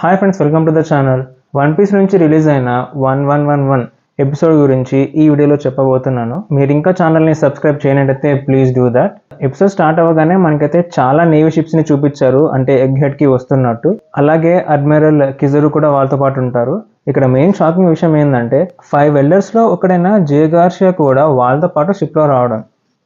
Hi friends, welcome to the channel. One Piece నుంచి release అయిన 1111 episode గురించి ఈ వీడియోలో చెప్పబోతున్నాను. మీరు ఇంకా ఛానల్ని సబ్స్క్రైబ్ చేయనట్టయితే please do that. Episode start అవ్వగానే మనకైతే చాలా నేవీ షిప్స్ని చూపించారు, అంటే ఎగ్ హెడ్కి వస్తున్నట్టు. అలాగే అడ్మిరల్ కిజరు కూడా వాళ్ళతో పాటు ఉంటారు. ఇక్కడ మెయిన్ షాకింగ్ విషయం ఏంటంటే 5 ఎల్డర్స్లో ఒకడైన జే గార్షియా కూడా వాళ్ళతో పాటు షిప్లో రావడం.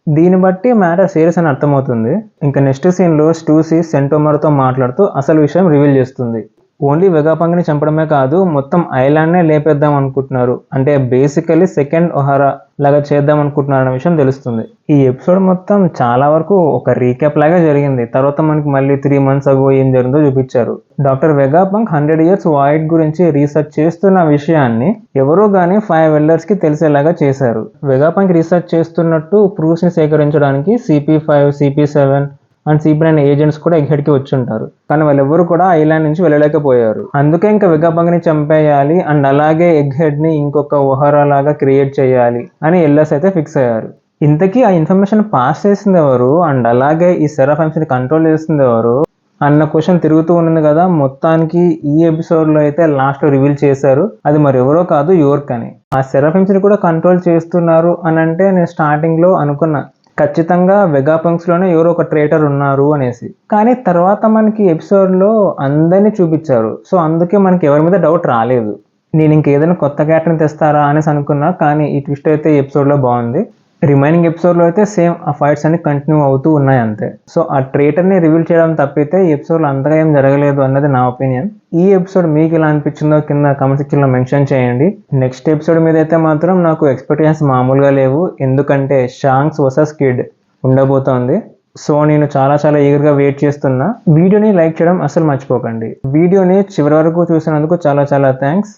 దీన్ని బట్టి మ్యాటర్ సీరియస్ అని అర్థమవుతుంది. ఇంకా నెక్స్ట్ సీన్లో స్టూసీ సెంటోమర్తో మాట్లాడుతూ అసలు విషయం రివీల్ చేస్తుంది. ఓన్లీ వెగాపంక్ని చంపడమే కాదు, మొత్తం ఐలాండ్నే లేపేద్దాం అనుకుంటున్నారు. అంటే బేసికలీ సెకండ్ ఒహారా లాగా చేద్దాం అనుకుంటున్నారు అనే విషయం తెలుస్తుంది. ఈ ఎపిసోడ్ మొత్తం చాలా వరకు ఒక రీక్యాప్ లాగా జరిగింది. తర్వాత మనకి మళ్ళీ 3 months అగో ఏం జరిగిందో చూపించారు. డాక్టర్ వెగాపంక్ 100 years వాయిడ్ గురించి రీసెర్చ్ చేస్తున్న విషయాన్ని ఎవరో కానీ 5 ఎల్డర్స్కి తెలిసేలాగా చేశారు. వెగాపంక్ రీసెర్చ్ చేస్తున్నట్టు ప్రూఫ్స్ని సేకరించడానికి CP5, CP7 and CP9 agents కూడా ఎగ్ హెడ్కి వచ్చి ఉంటారు. కానీ వాళ్ళెవ్వరూ కూడా ఐలాండ్ నుంచి వెళ్ళలేకపోయారు. అందుకే ఇంకా వెగాపంక్ని చంపేయాలి అండ్ అలాగే ఎగ్ హెడ్ని ఇంకొక ఒహారా లాగా క్రియేట్ చేయాలి అని ఎల్డర్స్ అయితే ఫిక్స్ అయ్యారు. ఇంతకీ ఆ ఇన్ఫర్మేషన్ పాస్ చేసింది ఎవరు అండ్ అలాగే ఈ సెరాఫైమ్స్ని కంట్రోల్ చేస్తుంది ఎవరు అన్న క్వశ్చన్ తిరుగుతూ ఉన్నది కదా. మొత్తానికి ఈ ఎపిసోడ్లో అయితే లాస్ట్లో రివీల్ చేశారు. అది మరి ఎవరో కాదు, యోర్క్ అని. ఆ సెరాఫైమ్స్ని కూడా కంట్రోల్ చేస్తున్నారు అని అంటే నేను స్టార్టింగ్లో అనుకున్నా ఖచ్చితంగా వెగాపంక్స్లోనే ఎవరో ఒక ట్రేటర్ ఉన్నారు అనేసి. కానీ తర్వాత మనకి ఎపిసోడ్లో అందరినీ చూపించారు. సో అందుకే మనకి ఎవరి మీద డౌట్ రాలేదు. నేను ఇంకేదైనా కొత్త క్యారెక్టర్ని తెస్తారా అనేసి అనుకున్నా, కానీ ఈ ట్విస్ట్ అయితే ఈ ఎపిసోడ్లో బాగుంది. రిమైనింగ్ ఎపిసోడ్లో అయితే సేమ్ ఆ ఫైట్స్ అన్ని కంటిన్యూ అవుతూ ఉన్నాయి అంతే. సో ఆ ట్రేటర్ని రివీల్ చేయడం తప్పితే ఈ ఎపిసోడ్లో అంతగా ఏం జరగలేదు అన్నది నా ఒపీనియన్. ఈ ఎపిసోడ్ మీకు ఎలా అనిపించిందో కింద కామెంట్ సెక్షన్లో మెన్షన్ చేయండి. నెక్స్ట్ ఎపిసోడ్ మీద అయితే మాత్రం నాకు ఎక్స్పెక్టేషన్స్ మామూలుగా లేవు, ఎందుకంటే షాంక్స్ వర్సెస్ కిడ్ ఉండబోతోంది. సో నేను చాలా ఈగర్గా వెయిట్ చేస్తున్నా. వీడియోని లైక్ చేయడం అసలు మర్చిపోకండి. వీడియోని చివరి వరకు చూసినందుకు చాలా థ్యాంక్స్.